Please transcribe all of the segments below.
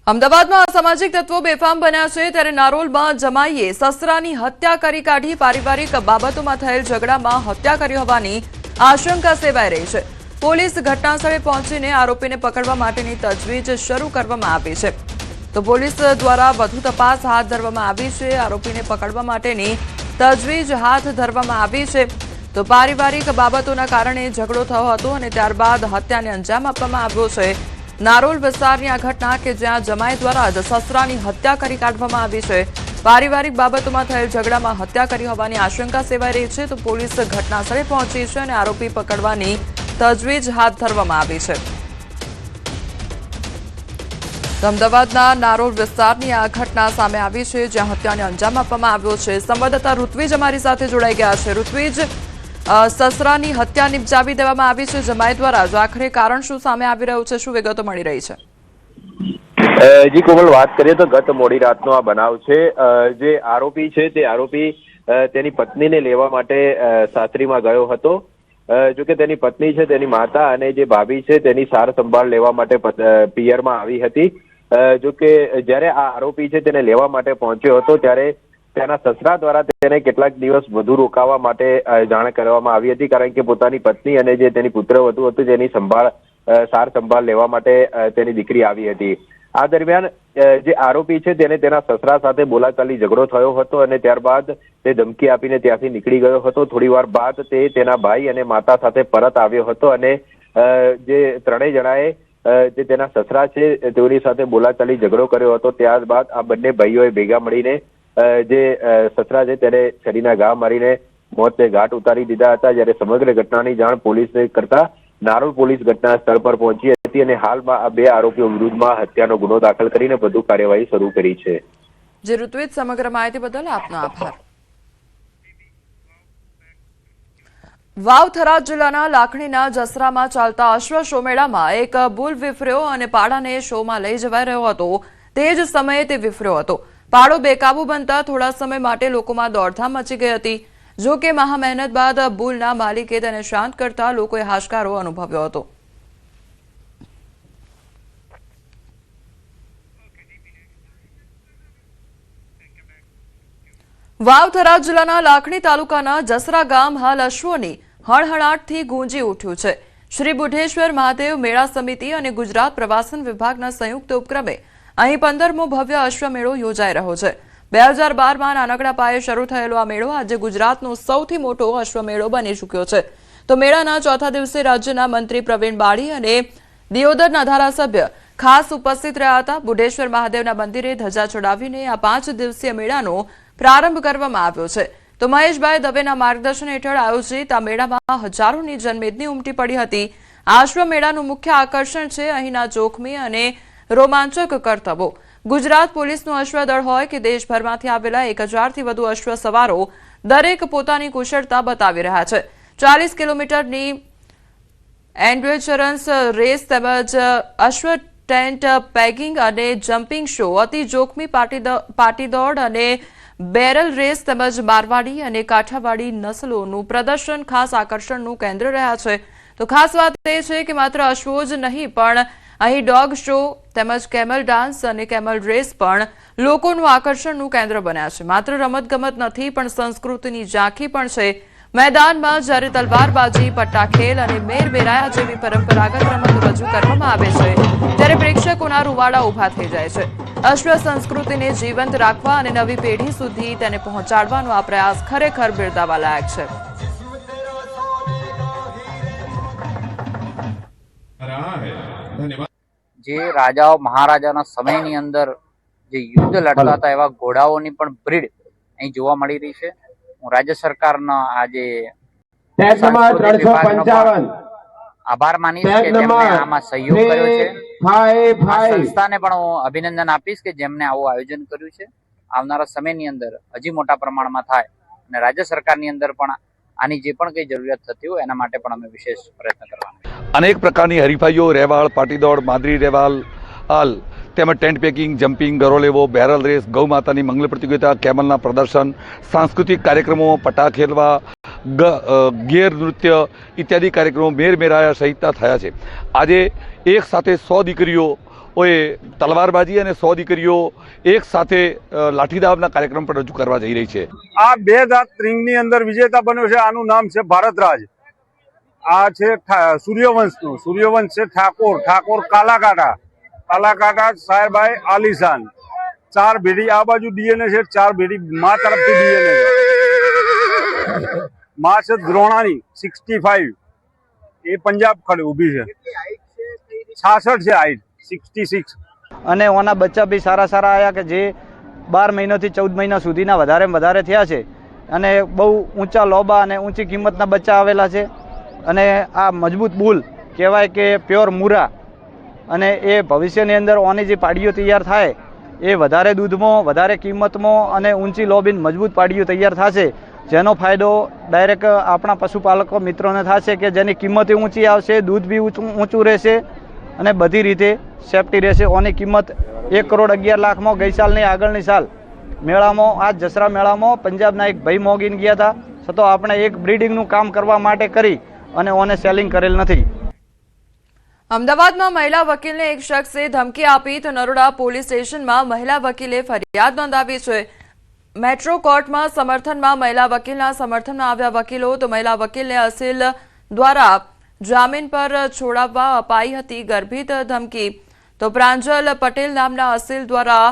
અમદાવાદમાં અસામાજિક તત્વો બેફામ બન્યા છે ત્યારે નારોલમાં જમાઈએ સસરાની હત્યા કરી કાઢી પારિવારિક બાબતોમાં થયેલ ઝઘડામાં હત્યા કરી હોવાની આશંકા સેવાઈ રહી છે। પોલીસ ઘટનાસ્થળે પહોંચીને આરોપીને પકડવા માટેની તજવીજ શરૂ કરવામાં આવી છે તો પોલીસ દ્વારા વધુ તપાસ હાથ ધરવામાં આવી છે। આરોપીને પકડવા માટેની તજવીજ હાથ ધરવામાં આવી છે તો પારિવારિક બાબતોના કારણે ઝઘડો થયો હતો અને ત્યારબાદ હત્યાને અંજામ આપવામાં આવ્યો છે। નારોલ વિસ્તારની આ ઘટના કે જ્યાં જમાઈ દ્વારા જ સસરાની હત્યા કરી કાઢવામાં આવી છે। પારિવારિક બાબતોમાં થયેલ ઝઘડામાં હત્યા કરી હોવાની આશંકા સેવાઈ રહી છે તો પોલીસ ઘટનાસ્થળે પહોંચી છે અને આરોપી પકડવાની તજવીજ હાથ ધરવામાં આવી છે। અમદાવાદના નારોલ વિસ્તારની આ ઘટના સામે આવી છે જ્યાં હત્યાને અંજામ આપવામાં આવ્યો છે। સંવાદદાતા ઋત્વિજ અમારી સાથે જોડાઈ ગયા છે। ઋત્વિજ, સસરાની હત્યા નિપજાવી દેવામાં આવી છે જમાઈ દ્વારા, જો આખરે કારણ શું સામે આવી રહ્યું છે, શું વિગતો મળી રહી છે? જી કોમલ, વાત કરીએ તો ગત મોડી રાતનો આ બનાવ છે। જે આરોપી છે તે આરોપી તેની પત્નીને લેવા માટે સાસરીમાં ગયો હતો। જો કે તેની પત્ની છે, તેની માતા અને જે ભાભી છે તેની સાર સંભાળ લેવા માટે પિયરમાં આવી હતી। જો કે જ્યારે આ આરોપી છે તેને લેવા માટે પહોંચ્યો હતો ત્યારે તેના સસરા દ્વારા તેને કેટલાક દિવસ વધુ રોકાવા માટે જાણ કરવામાં આવી હતી, કારણ કે પોતાની પત્ની અને જે તેની પુત્રવધુ હતું તેની સાર સંભાળ લેવા માટે તેની દીકરી આવી હતી। આ દરમિયાન જે આરોપી છે તેને તેના સસરા સાથે બોલાચાલી ઝઘડો થયો હતો અને ત્યારબાદ તે ધમકી આપીને ત્યાંથી નીકળી ગયો હતો। થોડી વાર બાદ તે તેના ભાઈ અને માતા સાથે પરત આવ્યો હતો અને જે ત્રણેય જણાએ જે તેના સસરા છે તેઓની સાથે બોલાચાલી ઝઘડો કર્યો હતો। ત્યારબાદ આ બંને ભાઈઓએ ભેગા મળીને જે સસરા છે તેને છરીના ઘા મારીને મોતને ઘાટ ઉતારી દીધા હતા। જ્યારે સમગ્ર ઘટનાની જાણ પોલીસને કરતા નારોલ પોલીસ ઘટના સ્થળ પર પહોંચી હતી અને હાલમાં આ બે આરોપીઓ વિરુદ્ધમાં હત્યાનો ગુનો દાખલ કરીને વધુ કાર્યવાહી શરૂ કરી છે। જે ઋત્વિજ, સમગ્ર માહિતી બદલ આપનો આભાર। વાવ થરાદ જિલ્લાના લાખણીના જસરામાં ચાલતા અશ્વ શો મેળામાં એક બુલ વિફર્યો અને પાડાને શોમાં લઈ જવાઈ રહ્યો હતો। તે જ સમયે તે વિફર્યો હતો। પાડો બેકાબુ બનતા થોડા સમય માટે લોકોમાં દોડધામ મચી ગઈ હતી। જો કે મહા મહેનત બાદ બુલના માલિકે તેને શાંત કરતા લોકોએ હાશકારો અનુભવ્યો હતો। વાવ થરાદ જિલ્લાના લાખણી તાલુકાના જસરા ગામ હાલ અશ્વોની હણહણાટથી ગુંજી ઉઠ્યું છે। શ્રી બુઢેશ્વર મહાદેવ મેળા સમિતિ અને ગુજરાત પ્રવાસન વિભાગના સંયુક્ત ઉપક્રમે અહીં 15મો ભવ્ય અશ્વમેળો યોજાઈ રહ્યો છે। 2012માં નાનકડા પાયે શરૂ થયેલો આ મેળો આજે ગુજરાતનો સૌથી મોટો અશ્વમેળો બની ચૂક્યો છે। તો મેળાના ચોથા દિવસે રાજ્યના મંત્રી પ્રવીણ બાળી અને દિયોદરના ધારાસભ્ય ખાસ ઉપસ્થિત રહ્યા હતા। બુઢેશ્વર મહાદેવના મંદિરે ધજા ચડાવીને આ 5 દિવસીય મેળાનો પ્રારંભ કરવામાં આવ્યો છે। તો મહેશભાઈ દવેના માર્ગદર્શન હેઠળ આયોજિત આ મેળામાં હજારોની જનમેદની ઉમટી પડી હતી। આ અશ્વમેળાનું મુખ્ય આકર્ષણ છે અહીંના જોખમી અને રોમાંચક કરતબો। ગુજરાત પોલીસનું અશ્વદળ હોય કે દેશભરમાંથી આવેલા 1000થી વધુ અશ્વ સવારો દરેક પોતાની કુશળતા બતાવી રહ્યા છે। 40 કિલોમીટરની એન્ડ્યોરન્સ રેસ તેમજ અશ્વ ટેન્ટ પેગિંગ અને જમ્પિંગ શો, અતિ જોખમી પાટી દોડ અને બેરલ રેસ તેમજ મારવાડી અને કાઠિયાવાડી નસલોનું પ્રદર્શન ખાસ આકર્ષણનું કેન્દ્ર રહ્યા છે। તો ખાસ વાત એ છે કે માત્ર અશ્વો જ નહીં પણ અહીં ડોગ શો તેમજ કેમલ ડાન્સ અને કેમલ રેસ પણ લોકોનું આકર્ષણનું કેન્દ્ર બન્યા છે। માત્ર રમતગમત નથી પણ સંસ્કૃતિની ઝાંખી પણ છે। મેદાનમાં જ્યારે તલવારબાજી, પટ્ટાખેલ અને મેરમેરાયા જેવી પરંપરાગત રમતો રજૂ કરવામાં આવે છે ત્યારે પ્રેક્ષકોના રૂવાડા ઉભા થઈ જાય છે। અશ્વ સંસ્કૃતિને જીવંત રાખવા અને નવી પેઢી સુધી તેને પહોંચાડવાનો આ પ્રયાસ ખરેખર બિરદાવવા લાયક છે। જે રાજાઓ મહારાજાના સમયની અંદર જે યુદ્ધ લડતા હતા એવા ઘોડાઓની પણ બ્રીડ અહીં જોવા મળી રહી છે। હું રાજ્ય સરકારના આજે આભાર માનીશ કે જેમણે આમાં સહયોગ કર્યો છે। આ સંસ્થાને પણ હું અભિનંદન આપીશ કે જેમને આવું આયોજન કર્યું છે। આવનારા સમયની અંદર હજી મોટા પ્રમાણમાં થાય અને રાજ્ય સરકારની અંદર પણ આની જે પણ કઈ જરૂરિયાત થતી હોય એના માટે પણ અમે વિશેષ પ્રયત્ન કરવાના। અનેક પ્રકારની હરીફાઈઓ, રેવાળ, પાટીદોડ, માદરી રેવાલ તેમજ ટેન્ટ પેકિંગ, જમ્પિંગ, ગરો લેવો, બેરલ રેસ, ગૌ માતાની મંગલ પ્રતિયોગિતા, કેમલના પ્રદર્શન, સાંસ્કૃતિક કાર્યક્રમો, પટા ખેલવા, ગેર નૃત્ય ઇત્યાદિ કાર્યક્રમો મેરમેરાયા સહિતના થયા છે। આજે એક સાથે 100 દીકરીઓ તલવારબાજી અને 100 દીકરીઓ એક સાથે લાઠીદાવના કાર્યક્રમ પર રજૂ કરવા જઈ રહી છે. આ 2 દાંત રિંગની અંદર વિજેતા બન્યો છે. આનું નામ છે ભારતરાજ. આ છે સૂર્યવંશનું. સૂર્યવંશ છે ઠાકોર કાલાકાટા સાહેબાઈ આલિશાન. 4 ભેડી આ બાજુ ડીએનએ છે, 4 ભેડી મા તરફથી ડીએનએ છે. મા છે દ્રોણાની 65, એ પંજાબ ખડે ઊભી છે. 66 છે હાઈટ, 66. અને ઓના બચ્ચા બી સારા આવ્યા કે જે 12 મહિનાથી 14 મહિના સુધીના વધારે થયા છે અને બહુ ઊંચા લોબા અને ઊંચી કિંમતના બચ્ચા આવેલા છે. અને આ મજબૂત બુલ કહેવાય કે પ્યોર મુરા, અને એ ભવિષ્યની અંદર ઓની જે પાડીઓ તૈયાર થાય એ વધારે દૂધમાં, વધારે કિંમતમાં અને ઊંચી લોબીન મજબૂત પાડીઓ તૈયાર થશે, જેનો ફાયદો ડાયરેક્ટ આપણા પશુપાલકો મિત્રોને થશે કે જેની કિંમત ઊંચી આવશે, દૂધ બી ઊંચું રહેશે અને બધી રીતે સેફટી રહેશે. ઓની કિંમત 1,11,00,000 ગઈ સાલની આગળની સાલ મેળામાં, આ જસરા મેળામાં પંજાબના એક ભાઈ મોગીને ગયા હતા, છતાં આપણે એક બ્રીડિંગનું કામ કરવા માટે કરી અને ઓને સેલિંગ કરેલ નથી. અમદાવાદમાં મહિલા વકીલને એક શખ્સે ધમકી આપી તો નરોડા પોલીસ સ્ટેશનમાં મહિલા વકીલે ફરિયાદ નોંધાવી છે. મેટ્રો કોર્ટમાં સમર્થનમાં મહિલા વકીલના સમર્થનમાં આવ્યા વકીલો તો મહિલા વકીલને અસીલ દ્વારા જામીન પર છોડાવવા અપાઈ હતી ગર્ભિત ધમકી. તો પ્રાંજલ પટેલ નામના અસીલ દ્વારા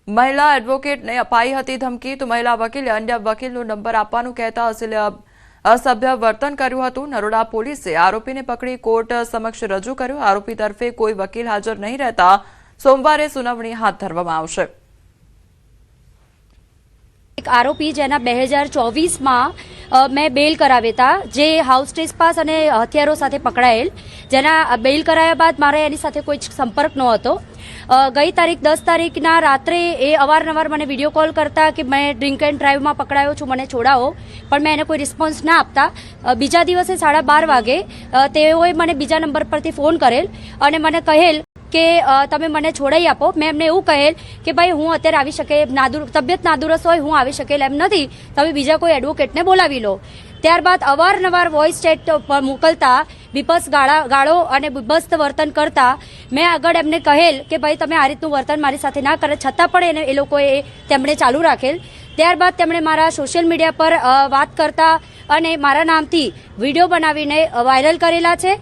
મહિલા એડવોકેટને અપાઈ હતી ધમકી. તો મહિલા વકીલે અન્ય વકીલનો નંબર આપવાનું કહેતા અસીલે અસભ્ય વર્તન કર્યું હતું. નરોડા પોલીસે આરોપીને પકડી કોર્ટ સમક્ષ રજૂ કર્યો. આરોપી તરફે કોઈ વકીલ હાજર નહીં રહેતા સોમવારે સુનાવણી હાથ ધરવામાં આવશે. એક આરોપી જેના 2024માં મેં બેલ કરાવ્યા હતા, જે હાઉસ ટ્રેસપાસ અને હથિયારો સાથે પકડાયેલ, જેના બેલ કરાવ્યા બાદ મારે એની સાથે કોઈ સંપર્ક નહોતો. ગઈ તારીખ 10 તારીખના રાત્રે એ અવારનવાર મને વિડીયો કોલ કરતા કે મેં ડ્રિંક એન્ડ ડ્રાઈવમાં પકડાયો છું, મને છોડાવો, પણ મેં એને કોઈ રિસ્પોન્સ ના આપતા બીજા દિવસે 12:30 વાગે તેઓએ મને બીજા નંબર પરથી ફોન કરેલ અને મને કહેલ કે તમે મને છોડાઈ આપો. મેં એમને એવું કહેલ કે ભાઈ હું અત્યારે આવી શકે, તબિયત નાદુરસ્ત હોય, હું આવી શકેલ એમ નથી, તમે બીજા કોઈ એડવોકેટને બોલાવી લો. ત્યારબાદ અવારનવાર વોઇસ ચેટ પર મોકલતા, બીભત્સ ગાળો અને બીભત્સ વર્તન કરતા મેં આગળ એમને કહેલ કે ભાઈ તમે આ રીતનું વર્તન મારી સાથે ના કરે, છતાં પણ એ લોકોએ તેમણે ચાલુ રાખેલ. ત્યારબાદ તેમણે મારા સોશિયલ મીડિયા પર વાત કરતા અને મારા નામથી વિડીયો બનાવીને વાયરલ કરેલા છે.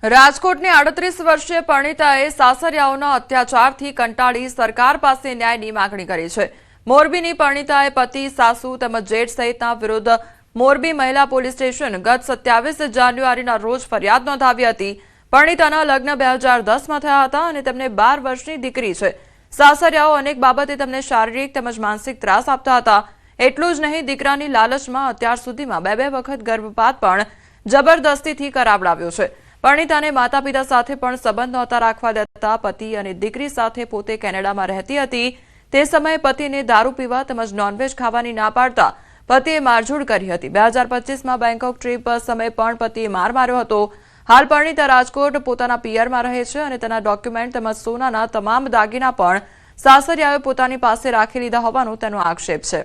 રાજકોટની 38 વર્ષીય પરણિતાએ સાસરિયાઓના અત્યાચારથી કંટાળી સરકાર પાસે ન્યાયની માગણી કરી છે. મોરબીની પરણિતાએ પતિ, સાસુ તેમજ જેઠ સહિતના વિરુદ્ધ મોરબી મહિલા પોલીસ સ્ટેશન ગત 27 જાન્યુઆરીના રોજ ફરિયાદ નોંધાવી હતી. પરણિતાના લગ્ન 2010માં થયા હતા અને તેમને 12 વર્ષની દીકરી છે. સાસરિયાઓ અનેક બાબતે તેમને શારીરિક તેમજ માનસિક ત્રાસ આપતા હતા. એટલું જ નહીં, દીકરાની લાલચમાં અત્યાર સુધીમાં 2 વખત ગર્ભપાત પણ જબરદસ્તીથી કરાવડાવ્યો છે. પરણિતાને માતા પિતા સાથે પણ સંબંધ નહોતા રાખવા દેતા. પતિ અને દીકરી સાથે પોતે કેનેડામાં રહેતી હતી. તે સમયે પતિને દારૂ પીવા તેમજ નોનવેજ ખાવાની ના પાડતા પતિએ મારઝૂડ કરી હતી. 2025માં બેંકોક ટ્રીપ સમયે પણ પતિએ માર માર્યો હતો. હાલ પરણિતા રાજકોટ પોતાના પિયરમાં રહે છે અને તેના ડોક્યુમેન્ટ તેમજ સોનાના તમામ દાગીના પણ સાસરિયાએ પોતાની પાસે રાખી લીધા હોવાનો તેનો આક્ષેપ છે.